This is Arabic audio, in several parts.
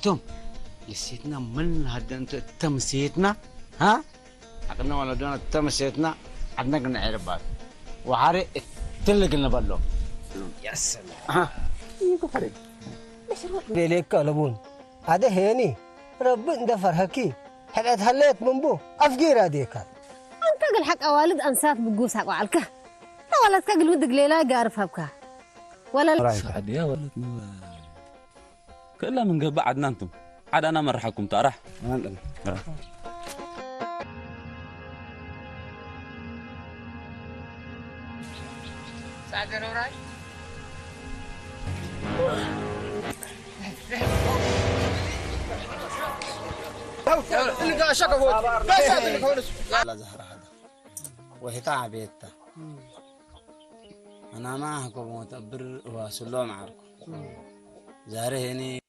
توم لسيتنا من هذا تمسيتنا ها عقلنا ولا دونا تمسيتنا عندنا قلنا عربات وحاري تلقنا بالله يا سلام ها يقفل ليك لبون هذا هيني رب اندفر هكي حلت هليت من بو افقير هذيك انت قل حق والد انسات بقوس حق وعلكه لا ولد كقل ودق ليلا قارف هبكه ولا سعد يا ولد كلها من قبل عدنا انتم عاد انا مرحكم ترى سعد وراي اللي شكفوا لا زهر هذا وهي تعبيتها انا معكم متبر واسلو معكم زهر هني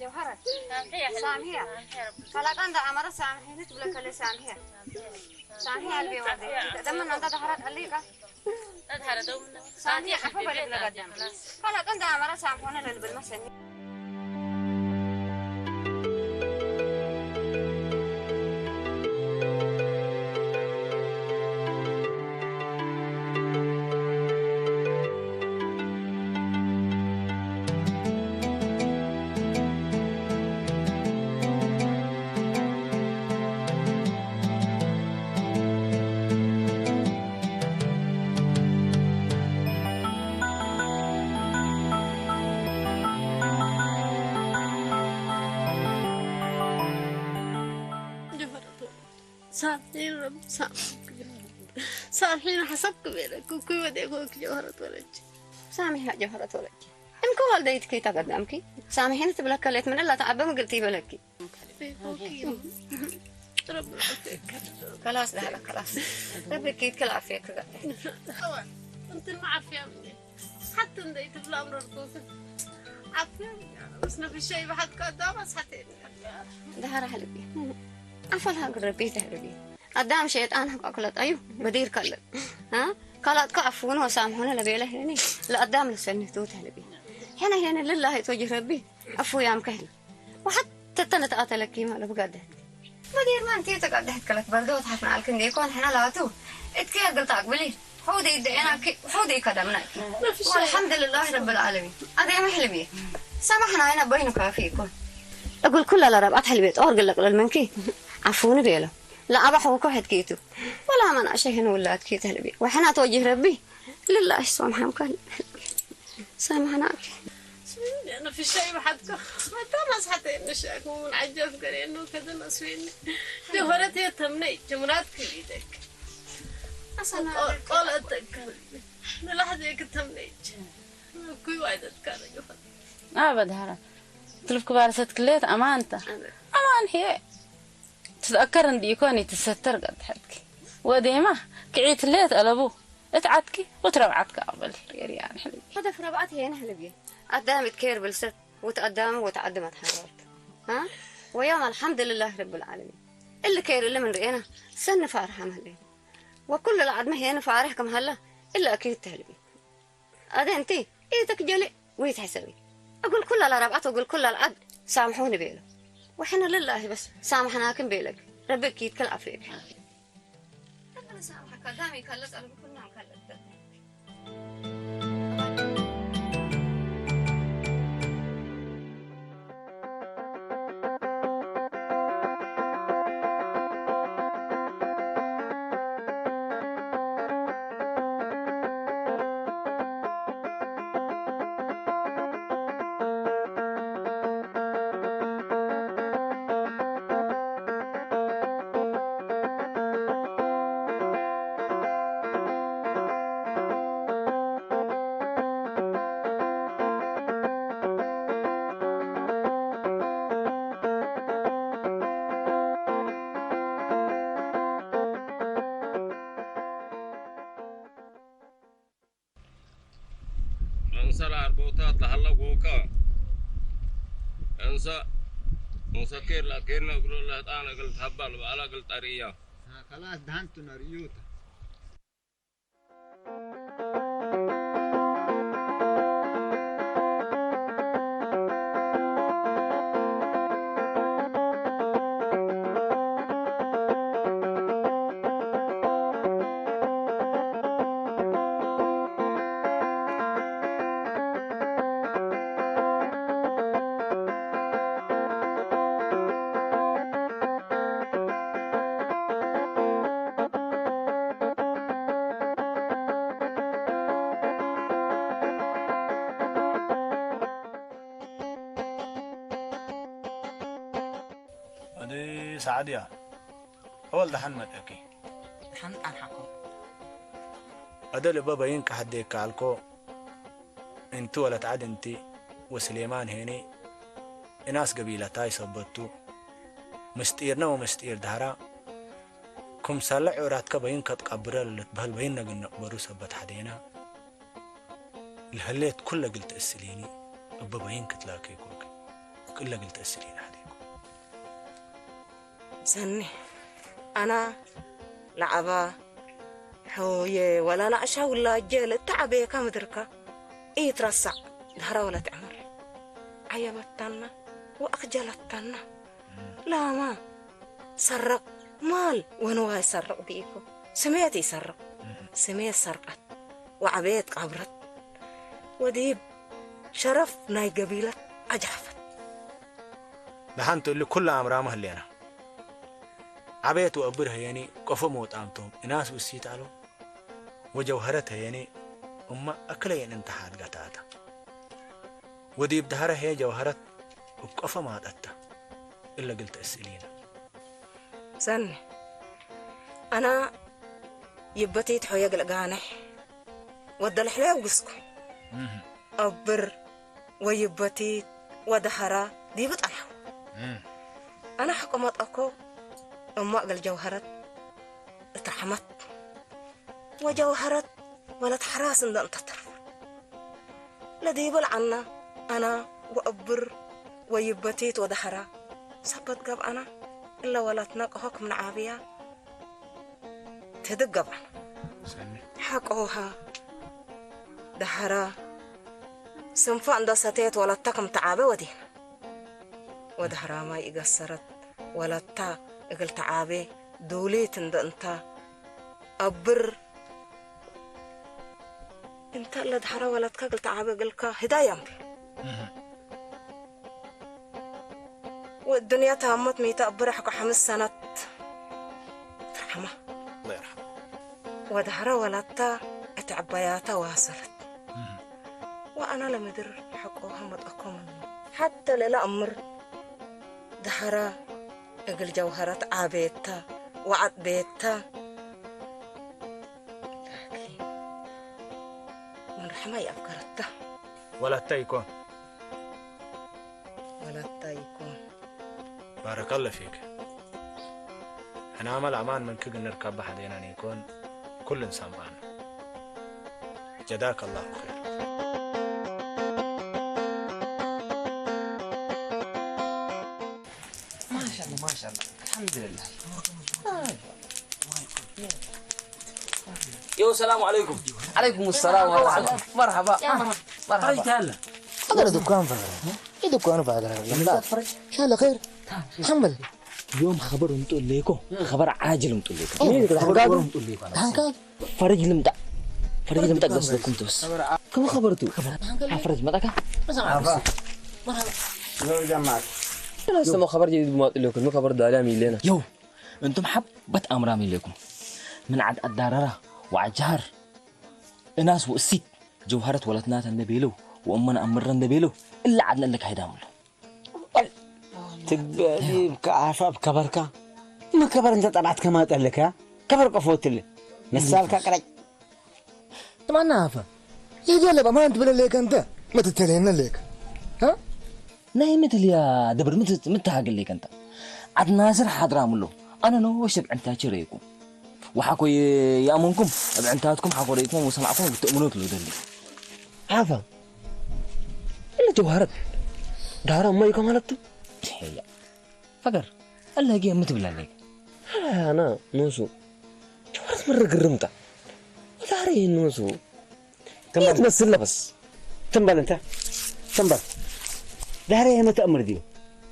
جوهرة سامحيها فلا كان ده عمره سامحيني تقول كله سامحيها سامحيها اللي بيودي دمنا أنت ظهرت الليقة ظهر دومنا سامحيها حفظ بالك لقدام فلا كان ده عمره سامحونا اللي بالمسني سامحين رب سامحين حسبك بينك وكي وديك جوهرة ولد سامحيها جوهرة ولد إنكو والديتك تقدمك سامحيني تبلك كليت من الله تعبى ما قلتي بلكي رب العافيك خلاص ده هلا خلاص ربي كيد كل عافيك طبعا انت ما عافية مني حتى نديت بلا أمر ركوزة عافية بس ما في شيء بحد قدام بس حتى ده راح لبي أفلها قربي تهربي قدام شيطان حق أكلت أيوه بدير كلت ها قالت كعفون وسامحونا لبي له هني لقدام لسنة توت هلبي هنا لله يتوجه ربي عفو يا مكهل وحتى تنتقاتلك ما لبقدر بدير ما أنتي تقعد كلت بردوت حفنا على كندي يكون حنا لاتو إتكي قلت أقبلي حودي يدعينا حودي كدمنا والحمد لله رب العالمين هذا ما حلبي سامحنا هنا بينك فيكم أقول كل لا رب أتحل بيت أرجل لك للمنكي عفوني بيله لا أروح وكحد كيتو ولا من أشيء هنا ولا كيت هلبي وحنا توجه ربي لله سامحنا مكان سامحنا أنا في شيء بحدك ما تناس حتى إنش أكون عجب قري إنه كذا نسوين جوهرتي تمني جمرات كبيدك أصلا قالتك لحظة كتمني كوي وايد كان جوهر أبد هلا تلف كبارست كليت أمانته أمان هي تتذكر إن ديكوني تستر قد حدك وديمه كعيت ليت ألبوه اتعدكي وتربعتك قبل يعني حلبي هذا في ربعتي هنا حلبي قدامت كير بالست وتقدم وتقدمت حرارت ها ويوم الحمد لله رب العالمين اللي كير اللي من رئينا سن فارحة مهلين وكل العدمة هنا فارحكم هلا إلا أكيد تهلبي هذا أنت إيدك جلي ويتحسبي أقول كل الربعة وأقول كل العد سامحوني بيله وإحنا لله بس سامحناكم بيلك ربك يتكل عفيك أنا سامحك قدامي كلت أنا كنا كلت انسى العربوتات لهلا قوكا انسى مسكر لكن نقول له انا قلت هبل ولا قلت اريا خلاص دهنت نريوتا هذه سعدية أول دحن متأكي دحن أنحكم أدل بابا ينك حديك عالكو انتو ولا تعد انتي وسليمان هيني ناس قبيلة تاي صبتو مستيرنا ومستير دهرا كم سالع عورات كبين كتقبرا لتبهل بيننا قلنا برو سبت حدينا الهليت كل قلت أسليني بابا ينك تلاقي كوك كل قلت أسليني حديكو سني أنا لعبا حوي ولا نعشا ولا جيل تعبي كم دركا إيه ترسع دهرا ولا تعمل عيبتنا وأخجلتنا لا ما سرق مال ونوها يسرق ديكو سميتي سرق سميت سرقت وعبيت قبرت وديب شرف ناي قبيلة أجحفت دحان تقول لي كل أمرامها اللي أنا عبيت وأبرها يعني قفو موت آمتهم الناس وسيت علو وجوهرتها يعني أما أكلين انتحاد قتاتا وديب دهرها هي جوهرت وقفو ما دتا إلا قلت أسئلينا سني أنا يبتيت حويق لقانح ودل حلاه وقسكو أبر ويبتيت ودهرا ديبت ألحو أنا حكمت أكو أما قل جوهرت اترحمت وجوهرت ولد حراس ان انت ترفض لدي بالعنا انا وابر ويبتيت ودحرا سبت قب انا الا ولتنا قهوك من عابية تدق قب حقوها دحرا سنفان دستيت ولتكم تعابة ودينا ودحرا ما يقصرت ولتا اقل تعابة دوليت اند انت أبر انت اللي دحرا ولدك قلت عابا قلك هدايا والدنيا تهمت ميتا أبر حكو 5 سنة ترحمه الله يرحمه ودحرا ولدتا اتعبياتا واصلت وأنا لم أدر حكو همت أقوم حتى للا أمر دحرا اقل جوهرات عابيتا وعد بيتا ما يفكرته ولا تيكون بارك الله فيك أنا عمل أمان من كل نركب بحدينا يكون كل إنسان معنا جزاك الله خير ما شاء الله ما شاء الله الحمد لله يو السلام عليكم. عليكم السلام ورحمة الله. مرحبا مرحبا. فرج هلا هذا دكان فقرة ايه دكان فقرة فرج ان شاء الله خير محمد اليوم خبر انتو ليكو خبر عاجل انتو ليكو هنكاد فرج لمتع فرج لمتع قصدكم بس كم خبرتوا فرج متى مرحبا يو جماعة انا اسمع خبر جديد ما لكم ما خبر دالامي لنا يو انتم حبت امرامي لكم من عد الدارره وعجار الناس واسيت جوهرة ولتنات النبيلو وامنا امر النبيلو الا عدنا لك هيدامل تبالي بكعافة بكبركا ما كبر انت طلعت كما تقلك ها كبر قفوت لي نسالك قري طبعا نافا يا جلب ما انت بلا ليك انت ما تتلهنا ليك ها ناي مثل يا دبر متى هاقل ليك انت عد ناصر حضراملو انا نوش بعنتاچ ريكم وحكو يامنكم بعنتاتكم حكو ريكم وسمعكم بتؤمنوا له دلي عافا الا جوهرت دارا ما يكون مالتو هي فقر الله يجي متبلا لك انا نوسو جوهرت مره قرمتا وداري نوسو تمبل تمثل بس تمبل انت تمبل داري ما تأمر ديو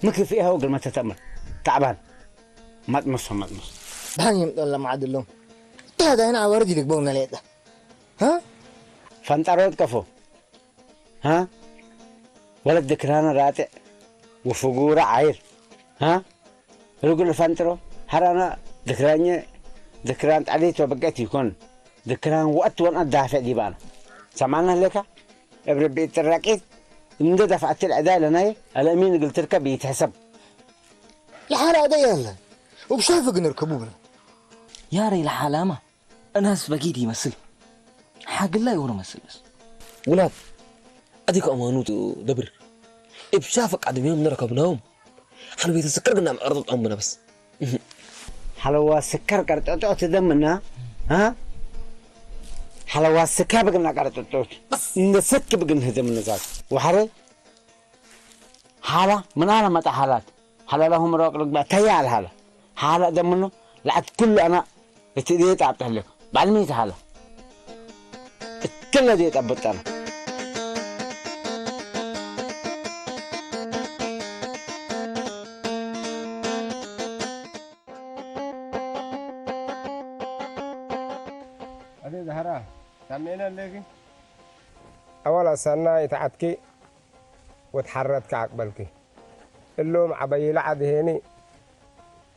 مكر فيها وقل ما تتأمر تعبان ما تمصهم ما تمص باني والله ما عاد اللهم هذا هنا وردي لك بونا ليدا ها فانتارود كفو ها ولد ذكرانا راتع وفقورة عير ها رجل فانترو هرانا ذكران عليت وبقيت يكون ذكران وقت وانا دافع ديبانا سمعنا لك ابن بيت الرقيق من دفعت العدالة ناي الامين قلت تركب يتحسب يا حالة هذا يلا وبشافق نركبونا يا ري الحلامة الناس بقيت يمثل حق الله يورا مثل بس ولاد اديك امانوت دبر بشافك عدم يوم نركبناهم خلوا بيتسكر قلنا ارض امنا بس حلوة سكر قرطوطو تدمنا ها حلوة سكر بقنا قرطوطو نسك بقنا هدمنا ذات وحري حالة من انا متى حالات حالة لهم روق رقبة تيا الحالة حالة دمنه لعد كل انا اتديت عبته لك بعد ميت حالة كل ديت عبت انا هذه زهرة سمينا لك أول سنة يتعدك وتحرتك عقبلك اللوم عبي لعد هني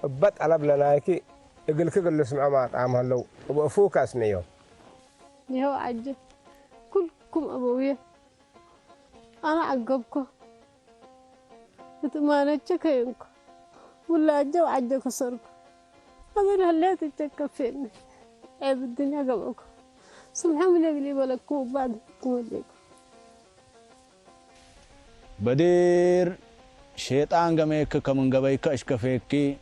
بط قلب لنايكي يقولك اللي سمعوا ما طعمها لو وبأفوك اسميهم يهو عجب كلكم أبويا أنا عقبكم بتمانتك ينكم ولا عجب عجب كسركم أنا هليت تكفيني عيب الدنيا قبلكم سبحان الله اللي بالكم وبعد توديكم بدير شيطان جميك كمن جبيك أشكفيكي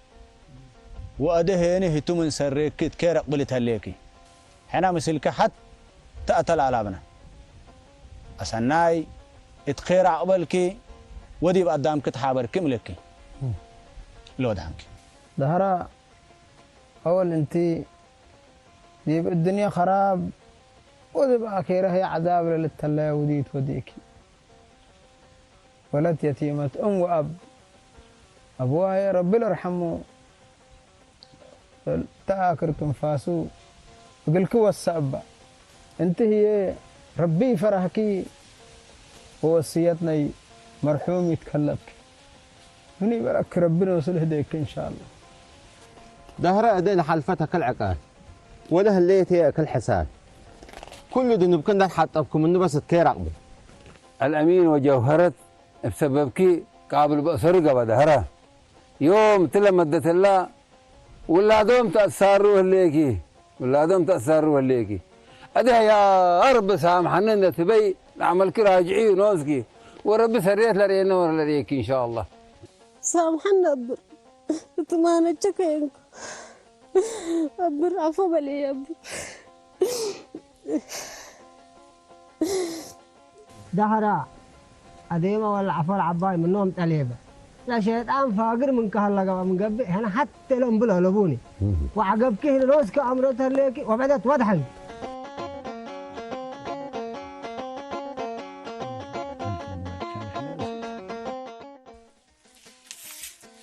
وأدهيني هتو من سريك تكير قبلت هليكي حنا مسلك حتى أتل على بنا أسناي اتخير عقبلكي ودي بقدامك تحابرك ملكي لو دامك دهرا أول أنتي يبقى الدنيا خراب وذبقى أخيرا هي عذاب للتلا وديت وديكي ولد يتيمة أم وأب أبوها يا رب يرحمه تآكر تنفاسو وقلك والسأبة انت هي ربي فرحكي ووصيتنا مرحوم يتكلمك هني برك ربنا وصل هديك إن شاء الله دهرة أدينا حلفتها كالعقال وله الليت هي كالحسان كل ذنوب كنا حاطبكم انه بس تكير عقبه الامين وجوهرت بسببك قابل بأسرقة بدهرة يوم تلمدت الله ولا دوم تأثروا هليكي ولا دوم تأثروا هليكي أده يا رب سامحنا إن تبي نعمل راجعي ونوزكي ورب سريت لرينا ولا لريكي إن شاء الله سامحنا أبر تمانا تشكينك أبر عفو بلي يا أبر دهرا أديما ولا عفر عباي منهم تليبة يا شيطان فاقر من كهلا من قبل هنا حتى لو بلا لبوني وعقبك هنا روز كأمرتها ليكي وبدت وضحي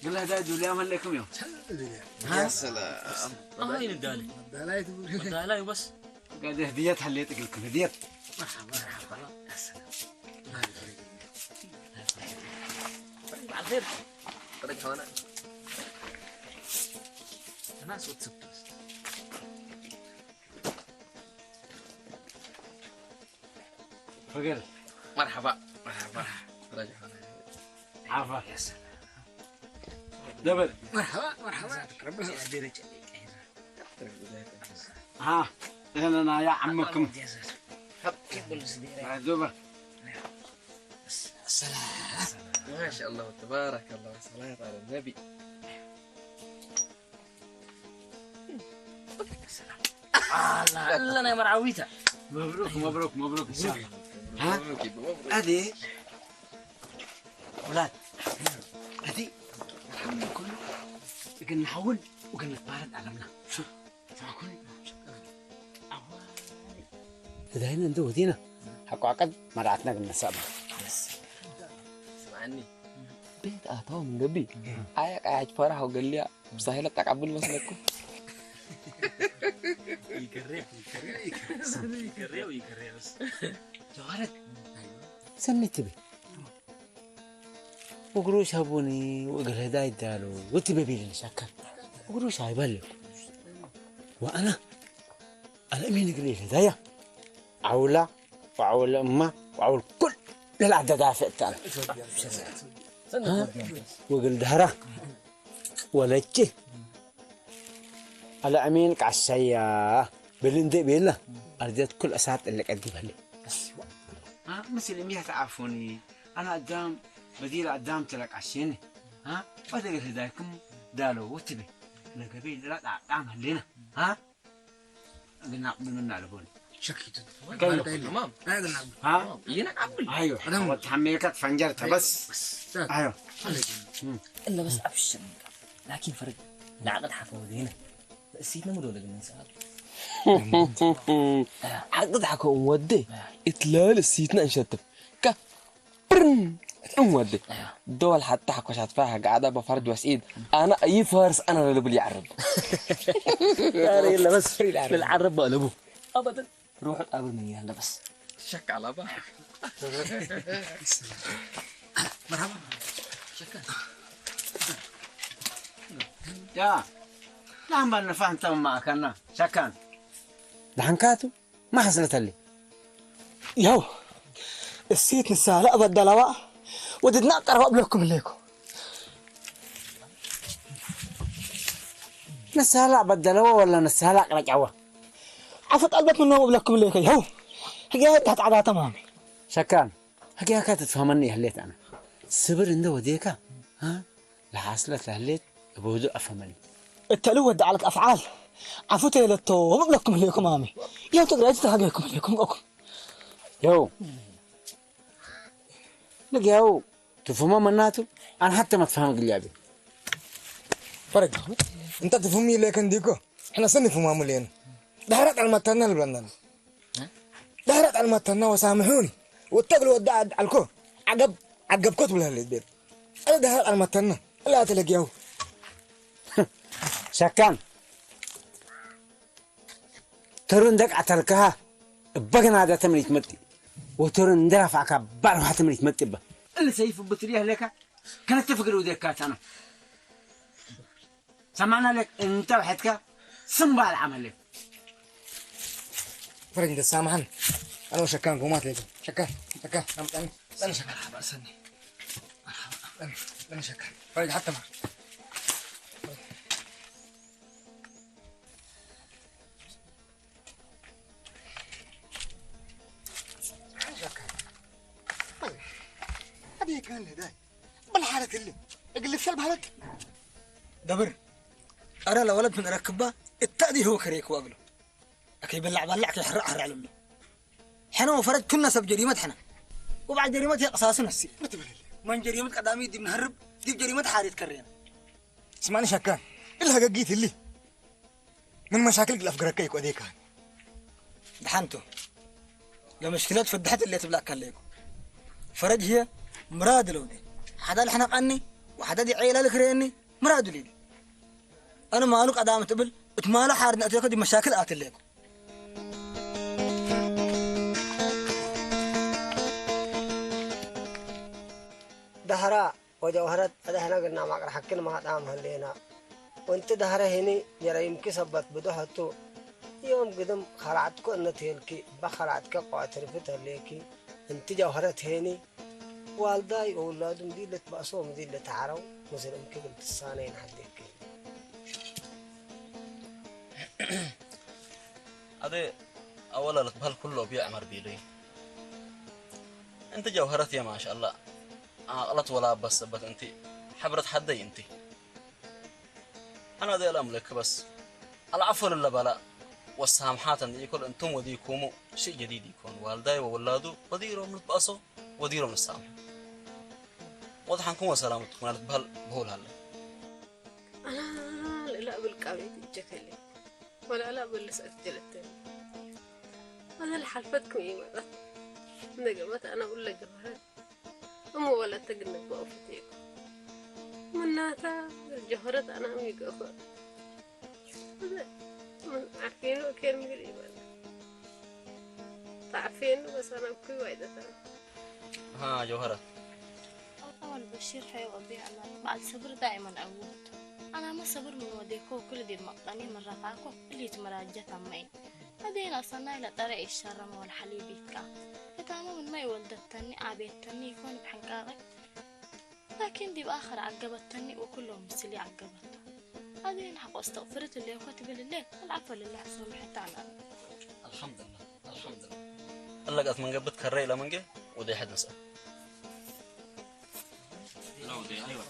قل هذا دولي ما لكم يوم يا سلام هاي الدالي الدالي بس قاعد هديات حليت لكم هديات مرحبا يا سلام بعد خير طريق هنا الناس وتسبت فقل مرحبا رجع عافا يا سلام دبر مرحبا ربنا يهديك ها انا يا عمكم دبر السلام ما شاء الله تبارك الله صلاة على النبي الله يا مرعويته مبروك ها هذه اولاد هذه الحمد كله قلنا نحول وقلنا نتبارد علمنا شو تاكل اذا هنا ندو دينا حقوا عقد مرعتنا قلنا سابا اسمعني بيت اتو من قبي ايك قاعد فرح وقال لي مستحيل تقبل مسلكم يكرر بس جوارد سميت بي وقروش هبوني وقال هداي دالو وتبي بيلي شكر وقروش هايبلك وانا مين قليل هدايا عولة وعول أمه وعول كل للعدد دافعت أنا وقل دهرة ولجي على أمينك عالسيا بلندي بيلا أرديت كل أسات اللي أجيبها لي مثل مية تعرفوني أنا قدام بديل قدام تلك عشيني وتقول هدايكم دالو وتبي لقبيل لا تعمل لنا قلنا قبل منا لبوني شكيت تمام ها ينقبل ايوه وتحميلك فنجرتها بس ايوه الا بس ابشر لكن فرق نعقد حفودينا سيدنا مدولة من ساعات عقد حكو ودي اتلال سيدنا انشتب كبرن ودي دول حتى حكو شاتفاها قاعده بفرد وسعيد انا اي فارس انا اللي بلي يعرب يلا بس للعرب بقلبه ابدا روح قابل من يلا بس شك على بعض مرحبا شكرا يا لا ما فهمت معك انا شكرا دحنكاتو ما حصلت لي يو السيت نسالة بدلوا وددنا قرب لكم ليكم نسالة بدلوا ولا نسالة رجعوا عفت قلبك منه لكم ليك يو حكاية تحت عدا تمام شكرا حكاية كانت تفهمني هليت انا صبر عنده وديكا لحاصلت لهليت بهدوء افهمني التلو ودع لك افعال عفوت للتو لكم ليكم امي يا تقرأت حقكم ليكم اكم يو لقياو تفهموا مناتو انا حتى ما تفهم قليابي فرق انت تفهمني لكن ديكو احنا سني فهموا لين دهرت على المتنا البلندن دهرت على المتنا وسامحوني واتقلوا ودع علكو عقب كتب له البيت انا دهرت على المتنا لا تلاقيو شكان ترون دك عتلكها بقنا هذا تمريت متي وترون درفعك بروح تمريت متي با اللي سيف بطريقه لك كانت تفكر وديكات انا سمعنا لك انت وحدك سنبع العمل لك فرق انت سامحني انا وشكان قومات لكم شكان انا شكان استني انا شكان فرق حتى ما هذه كان لي داي بالحالة اللي اقلب شلب هلك دبر أرى لو ولد من ركبه التأدي هو كريك واقله أكيد بلعك يحرق علمنا حنا وفرج كنا سب جريمة حنا وبعد جريمة هي قصاص نفسي من جريمة قدامي دي بنهرب جيب جريمة حاريت كرينا اسمعني شكان إلا قيت اللي من مشاكل الأفقرك كيك وديك دحنتو لو مشكلات فدحت اللي تبلاك عليكم فرج هي مراد لو دي حدا اللي حنق عني وحدا دي عيلة لكريني مراد لي أنا مالك أدام تبل اتمالا حارنا أتيكو دي مشاكل آتليكم دهرا وجوهرت هذا هنا قلنا ما حكينا ما دام هلينا وانت دهرا هني يرى يمكن سبت بدوحتو يوم قدم خلعتكو ان تيلكي بخلعتك قاترفت هليكي انت جوهرت هني والداي اولادهم دي اللي تبقصوهم دي اللي تعروا مثلا يمكن قلت الصانين حديك هذا اولا لتبهل كله بيعمر بيلي انت جوهرت يا ما شاء الله غلط ولا بس انت حبرت حدي انت انا ذي الاملك بس العفو لله بلا والسامحات ان يكون انتم وديكم شيء جديد يكون والداي وولاده وديرهم نتبقصوا وديرهم نسامح واضح انكم وسلامتكم انا تبهل بقول هلا انا لا بالقابيت الجكلي ولا لا بالسألتلتني انا اللي حلفتكم ايه مرات نجمت انا اقول لك جوهرات أمو ولا تجنك بقفتيك مناتا الجوهرات أنا أمي قفا من عارفينه كان مقريبا تعرفينه بس أنا بكل واحدة ها جوهرة أول بشير حيوضي أنا بعد صبر دائما أود أنا ما صبر من وديكو كل دي المقطاني من رفعكو اللي تمراجة أمي هذين أصلنا إلى طريق الشرم والحليبيتك فتاما من ما يولدتني عبيتني يكون بحنقاغي لكن دي بآخر عقبتني وكلهم مسلي عقبتها هذين حق استغفرت اللي وكتب لله العفو لله سمحت أنا الحمد لله الحمد لله لقت من قبت كري لمن جه ودي حد نسأل لا ودي أيوة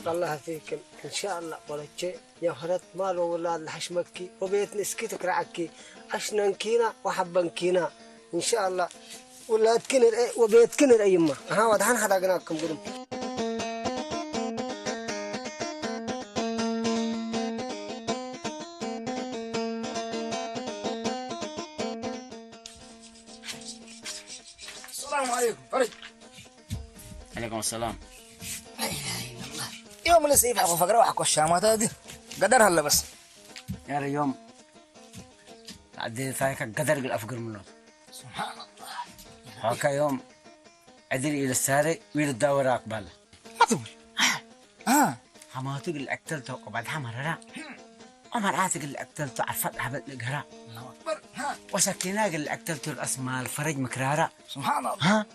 الله فيك إن شاء الله ولتشي يا خرت مالو ولا الحشمكي وبيت نسكتك رعكي أشننكينا وحبنكينا إن شاء الله ولا تكنر وبيت كنر أيما ها ودهن هذا قناكم قدم السلام عليكم فرج عليكم السلام يوم اللي سيف حقو فقرة وحقو الشامات هذه قدر هلا بس يا اليوم عدي ثايك قدر الأفقر منه سبحان الله هاكا يوم عدل إلى الساري ويل الدورة أقبل ما تقول ما تقول أكتلته وبعد حمر عمر عاتق اللي أكتلته عرفت حبت القهراء الله أكبر وسكيناق اللي أكتلته الأسماء الفرج مكرارة سبحان الله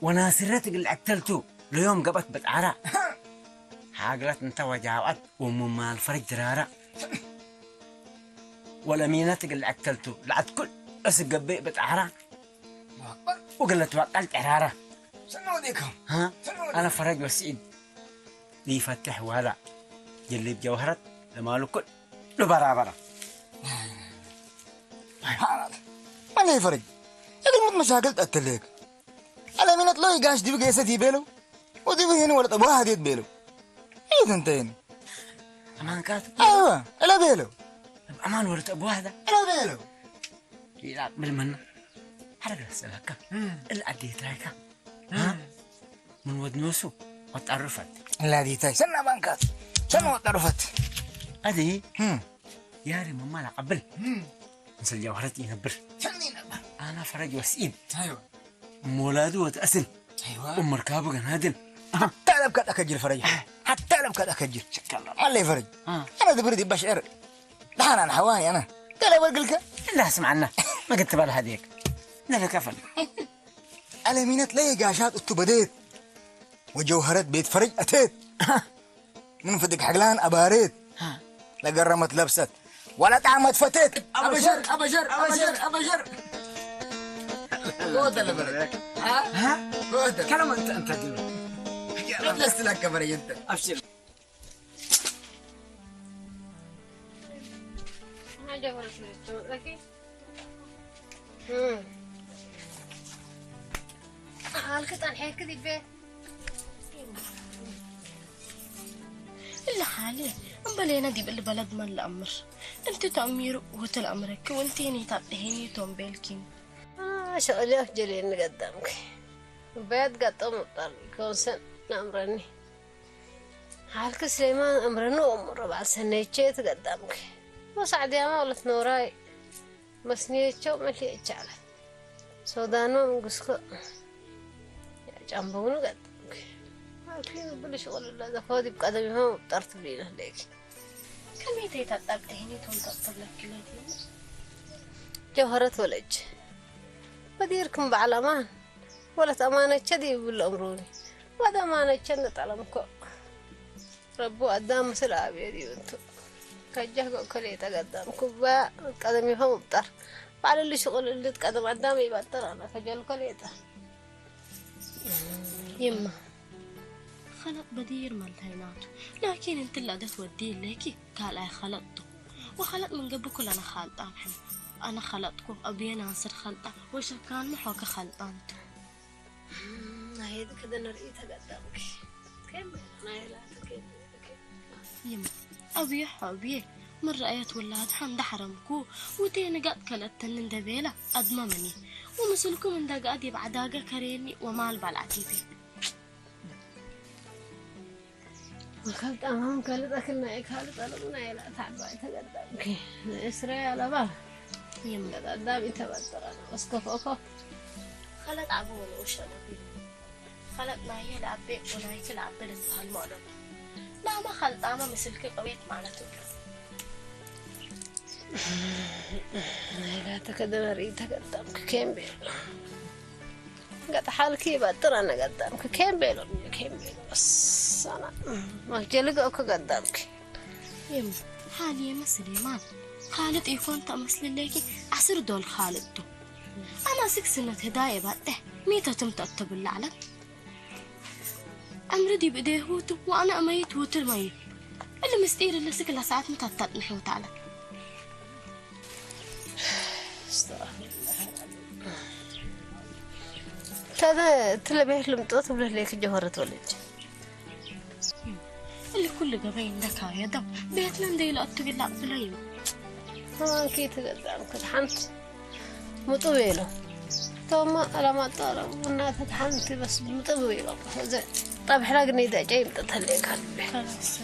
وناصرتك اللي أكتلته ليوم قبت بتعرى حاقلت انت وجاوت ومما الفرج درارة والأمينتك اللي أكتلته لعد كل أسقبي بتعرى وقلت وقلت عرارة سنو ديكم أنا فرج وسعيد لي فتح وهلا يلي بجوهرت لما له كل له برابرة سبحان الله ما لي فرج يقول مت مشاكل تقتلك الأمينة لو يقاش دي بقى يستي بيلو ودي بقى هنا ولا أبوها هديت بيلو ايه ثنتين أمان كاتب ايوه لا بيلو أمان ولد أبوها هذا لا بيلو لا بالمنة حرق السلاكة اللي أديت رايكا ها من ودنوسو وتعرفت لا دي تاي سنة بانكات سنة وتعرفت أدي يا ري ماما لا قبل مثل جوهرتي ينبر أنا فرج وسعيد ايوه مولادو وتأسن ايوه أم ركابه جنادن حتى لو كان أكجل فرج حتى لو كان أكجل ما لي فرج أنا دبردي بشعر دحين أنا حواي أنا قال أقولك لا اسمع عنا ما قلت بالها هذيك لا كفل الأمينة لي قاشات أتبديت وجوهرت بيت فرج أتيت من فدك حقلان أباريت لقرمت لبست ولا تعمد فتيت أبشر أبشر أبشر أبشر قوت اللي فرج ها قوت كلام أنت تقول لست لك فرج أنت أبشر أكيد حالك عن حيك كذي بيه إلا حالي أمبلينا دي بالبلد من الأمر أنت تأمير وتل أمرك وأنتيني تطهيني توم بيلكين شغلي أفجلين قدامك وبيت قطم الطريق كونسن أمرني حالك سليمان أمرنو أمر بعد سنة جيت قدامك وصعد يا مولت نوراي مسنية شو ملي أجعله سودانو من قسكو جنبونو قدامك لكن بل شغل الله دفودي بقدمي هم طرت بينا ليك كم يتي تطبقيني توم تطبق لك كلاتي جوهرة ولج بديركم بعلمان ولا أمانة كذي بالأمروني وهذا أمانة كنا تعلمكم ربو قدام مثل أبيدي وانتو كجهكم كليتا قدامكم قدمي هم بطر بعد اللي شغل اللي تقدم قدامي بطر أنا كجل كليتا يما خلق بدير مالتيناتو لكن انت اللي قدت وديه ليكي قال اي خلقته وخلق من قبلكم انا خالطة انا خلقتكم ابي ناصر خلطة وش كان محوك خلطانتو هيدا كده نريتها قدامك كمل انا لا كده يما ابي حبي مرة ايات ولاد حمد حرمكو وتيني قد كلت تنن دبيلة ادممني ومسلكم من دا قد يبعداقا كريني ومال بالعتيبي وكلت أمام كلت أكلنا إيه كلت ألمنا لا تعبان تقدمك إسرائيل على باه يما قدامي تبدر أنا أسكف أكف خلت عبون وشنا خلت نايا لعبي ونايك لعبي للمعلم لا ما خلت أما مثلك قويت معنا تقول لا تقدر أريد تقدمك كم بيل قد حالك يبدر أنا قدامك كم بيل بس أنا ما جلق أوك قدامك يم حالي يا سليمان خالد يكون تمثل ليكي عصر دول خالد دو أنا 6 سنة هداية بعده ميتة تمتأتب اللعلة أمردي بإيديه هوتو وأنا أميت هوت الميت اللي مستير اللي سكلها ساعات متأتب نحوت على استغفر الله كذا تلبيه لمطوط ولا ليك جوهرة ولج اللي كل قبين لك يا دم بيتنا ندي لا تقلع بلايو كي تقدمك تحنت مطويله ثم على ما طالب والناس تحنت بس مطويله زين طيب حرقني إذا جاي متطلق خلاص